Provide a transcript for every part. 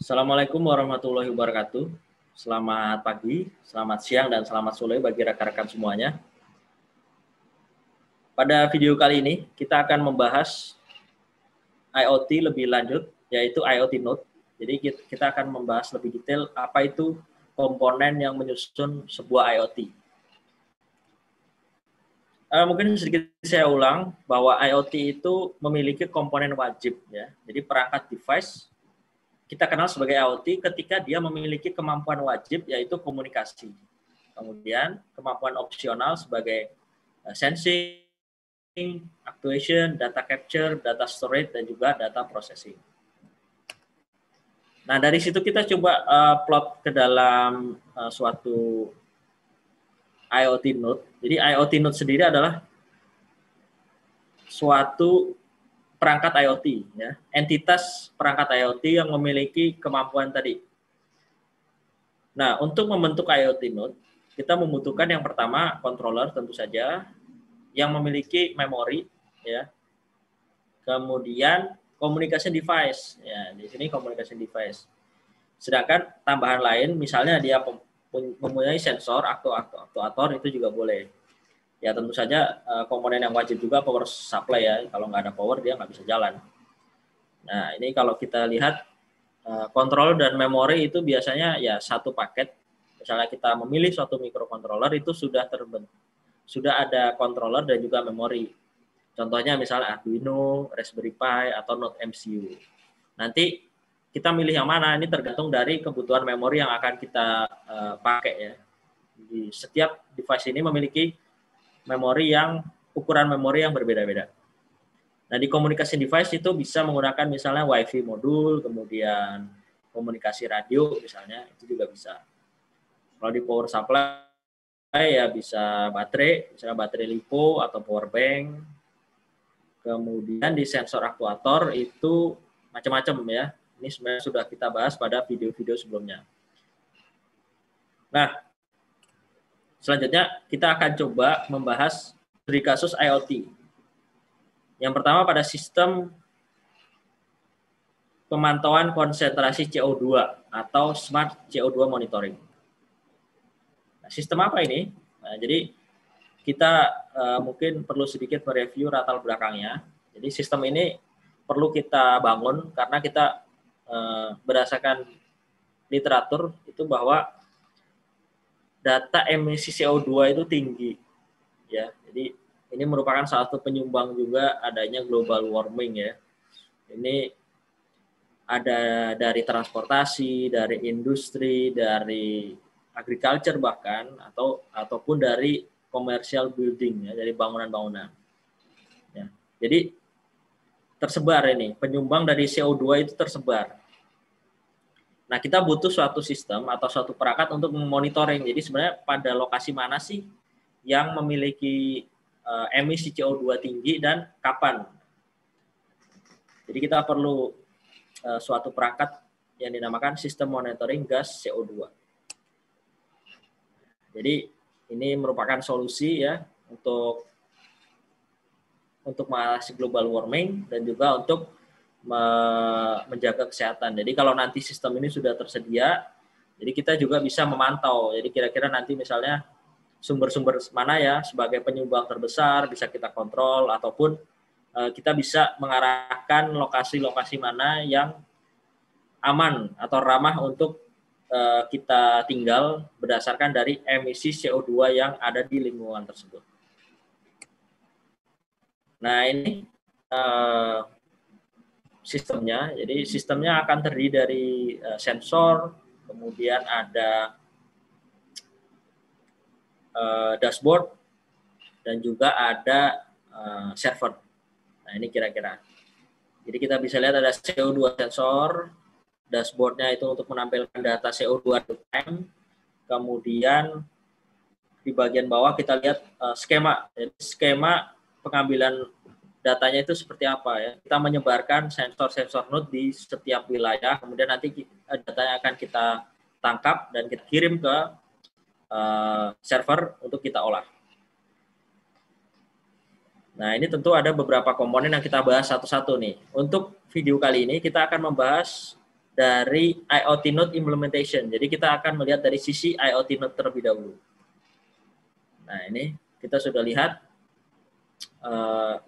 Assalamualaikum warahmatullahi wabarakatuh. Selamat pagi, selamat siang, dan selamat sore bagi rekan-rekan semuanya. Pada video kali ini, kita akan membahas IoT lebih lanjut, yaitu IoT Node. Jadi kita akan membahas lebih detail apa itu komponen yang menyusun sebuah IoT. Mungkin sedikit saya ulang bahwa IoT itu memiliki komponen wajib, ya. Jadi perangkat device kita kenal sebagai IoT ketika dia memiliki kemampuan wajib, yaitu komunikasi. Kemudian kemampuan opsional sebagai sensing, actuation, data capture, data storage, dan juga data processing. Nah, dari situ kita coba plot ke dalam suatu IoT node. Jadi IoT node sendiri adalah suatu perangkat IoT, ya, entitas perangkat IoT yang memiliki kemampuan tadi. Nah, untuk membentuk IoT node, kita membutuhkan yang pertama controller tentu saja, yang memiliki memori, ya. Kemudian communication device, ya, di sini communication device. Sedangkan tambahan lain, misalnya dia mempunyai sensor, aktuator itu juga boleh. Ya tentu saja komponen yang wajib juga power supply, ya. Kalau nggak ada power dia nggak bisa jalan. Nah ini kalau kita lihat kontrol dan memori itu biasanya ya satu paket. Misalnya kita memilih suatu microcontroller itu sudah ada controller dan juga memori. Contohnya misalnya Arduino, Raspberry Pi, atau Node MCU. Nanti kita milih yang mana, ini tergantung dari kebutuhan memori yang akan kita pakai, ya. Di setiap device ini memiliki ukuran memori yang berbeda-beda. Nah, di komunikasi device itu bisa menggunakan misalnya WiFi modul, kemudian komunikasi radio misalnya, itu juga bisa. Kalau di power supply ya bisa baterai, misalnya baterai LiPo atau power bank. Kemudian di sensor aktuator itu macam-macam, ya. Ini sebenarnya sudah kita bahas pada video-video sebelumnya. Nah, selanjutnya kita akan coba membahas dari kasus IoT. Yang pertama pada sistem pemantauan konsentrasi CO2 atau Smart CO2 Monitoring. Nah, sistem apa ini? Nah, jadi kita mungkin perlu sedikit mereview latar belakangnya. Jadi sistem ini perlu kita bangun karena kita berdasarkan literatur itu bahwa data emisi CO2 itu tinggi, ya. Jadi ini merupakan salah satu penyumbang juga adanya global warming, ya. Ini ada dari transportasi, dari industri, dari agriculture bahkan ataupun dari commercial building, ya, dari bangunan-bangunan. Ya. Jadi tersebar ini, penyumbang dari CO2 itu tersebar. Nah, kita butuh suatu sistem atau suatu perangkat untuk memonitoring. Jadi sebenarnya pada lokasi mana sih yang memiliki emisi CO2 tinggi dan kapan. Jadi kita perlu suatu perangkat yang dinamakan sistem monitoring gas CO2. Jadi ini merupakan solusi, ya, untuk mengatasi global warming dan juga untuk menjaga kesehatan. Jadi kalau nanti sistem ini sudah tersedia, jadi kita juga bisa memantau. Jadi kira-kira nanti misalnya sumber-sumber mana ya sebagai penyumbang terbesar bisa kita kontrol, ataupun kita bisa mengarahkan lokasi-lokasi mana yang aman atau ramah untuk kita tinggal berdasarkan dari emisi CO2 yang ada di lingkungan tersebut. Nah ini sistemnya. Jadi sistemnya akan terdiri dari sensor, kemudian ada dashboard, dan juga ada server. Nah ini kira-kira. Jadi kita bisa lihat ada CO2 sensor, dashboardnya itu untuk menampilkan data CO2 real time. Kemudian di bagian bawah kita lihat skema. Jadi skema pengambilan datanya itu seperti apa, ya. Kita menyebarkan sensor-sensor node di setiap wilayah, kemudian nanti datanya akan kita tangkap dan kita kirim ke server untuk kita olah. Nah, ini tentu ada beberapa komponen yang kita bahas satu-satu nih. Untuk video kali ini kita akan membahas dari IoT Node implementation. Jadi kita akan melihat dari sisi IoT Node terlebih dahulu. Nah, ini kita sudah lihat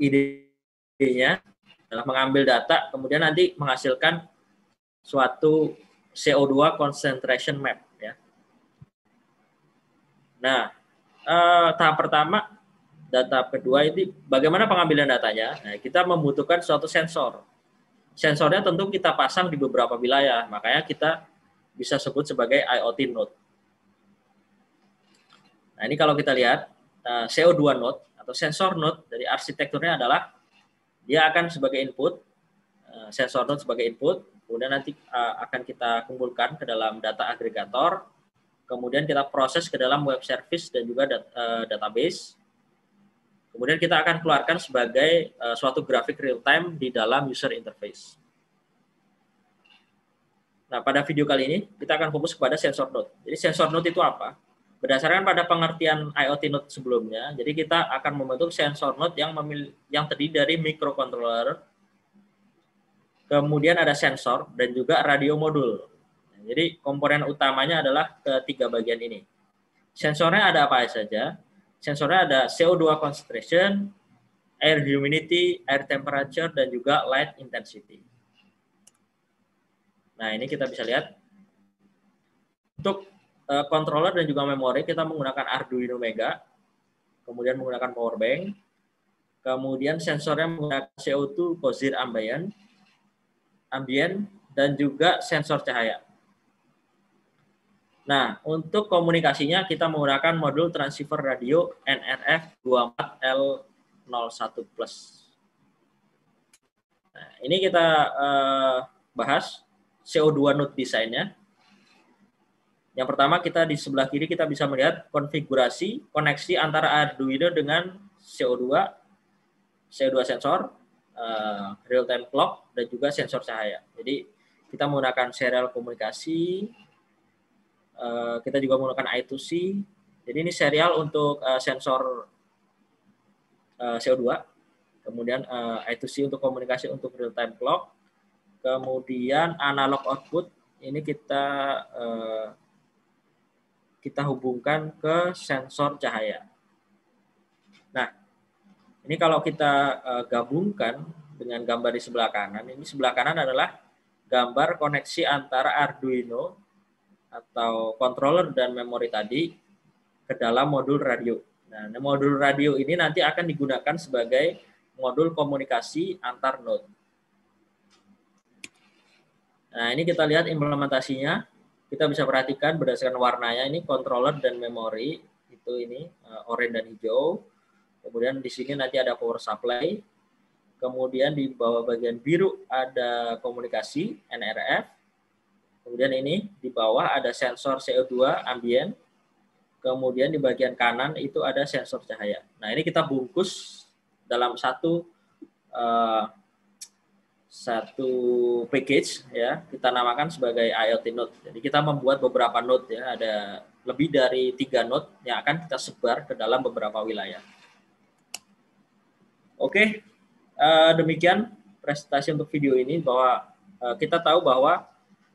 idenya adalah mengambil data, kemudian nanti menghasilkan suatu CO2 concentration map. Ya. Nah, tahap pertama, dan tahap kedua ini bagaimana pengambilan datanya. Nah, kita membutuhkan suatu sensor. Sensornya tentu kita pasang di beberapa wilayah, makanya kita bisa sebut sebagai IoT node. Nah, ini kalau kita lihat CO2 node atau sensor node dari arsitekturnya adalah dia akan sebagai input, sensor node sebagai input, kemudian nanti akan kita kumpulkan ke dalam data agregator, kemudian kita proses ke dalam web service dan juga database. Kemudian kita akan keluarkan sebagai suatu grafik real time di dalam user interface. Nah, pada video kali ini kita akan fokus kepada sensor node. Jadi sensor node itu apa? Berdasarkan pada pengertian IoT node sebelumnya, jadi kita akan membentuk sensor node yang terdiri dari microcontroller, kemudian ada sensor dan juga radio modul. Jadi komponen utamanya adalah ketiga bagian ini. Sensornya ada apa saja? Sensornya ada CO2 concentration, air humidity, air temperature, dan juga light intensity. Nah, ini kita bisa lihat. Untuk controller dan juga memori, kita menggunakan Arduino Mega, kemudian menggunakan power bank, kemudian sensornya menggunakan CO2 Cozier ambient, dan juga sensor cahaya. Nah, untuk komunikasinya kita menggunakan modul transceiver radio NRF24L01+. Nah, ini kita bahas CO2 node desainnya. Yang pertama, kita di sebelah kiri kita bisa melihat konfigurasi koneksi antara Arduino dengan CO2 sensor, real time clock, dan juga sensor cahaya. Jadi kita menggunakan serial komunikasi. Kita juga menggunakan I2C. Jadi ini serial untuk sensor CO2. Kemudian I2C untuk komunikasi untuk real time clock. Kemudian analog output ini kita hubungkan ke sensor cahaya. Nah, ini kalau kita gabungkan dengan gambar di sebelah kanan, ini sebelah kanan adalah gambar koneksi antara Arduino atau controller dan memori tadi ke dalam modul radio. Nah, modul radio ini nanti akan digunakan sebagai modul komunikasi antar node. Nah, ini kita lihat implementasinya. Kita bisa perhatikan berdasarkan warnanya ini controller dan memori itu ini oranye dan hijau. Kemudian di sini nanti ada power supply. Kemudian di bawah bagian biru ada komunikasi NRF. Kemudian ini di bawah ada sensor CO2 ambient. Kemudian di bagian kanan itu ada sensor cahaya. Nah, ini kita bungkus dalam satu package ya, kita namakan sebagai IoT node. Jadi kita membuat beberapa node ya, ada lebih dari 3 node yang akan kita sebar ke dalam beberapa wilayah. Oke, demikian presentasi untuk video ini, bahwa kita tahu bahwa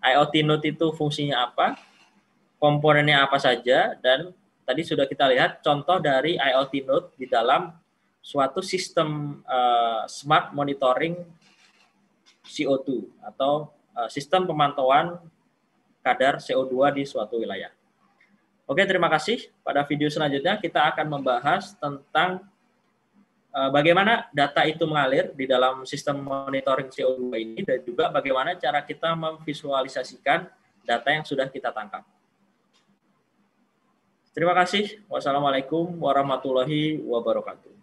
IoT node itu fungsinya apa, komponennya apa saja, dan tadi sudah kita lihat contoh dari IoT node di dalam suatu sistem smart monitoring CO2 atau sistem pemantauan kadar CO2 di suatu wilayah. Oke, terima kasih. Pada video selanjutnya kita akan membahas tentang bagaimana data itu mengalir di dalam sistem monitoring CO2 ini, dan juga bagaimana cara kita memvisualisasikan data yang sudah kita tangkap. Terima kasih. Wassalamualaikum warahmatullahi wabarakatuh.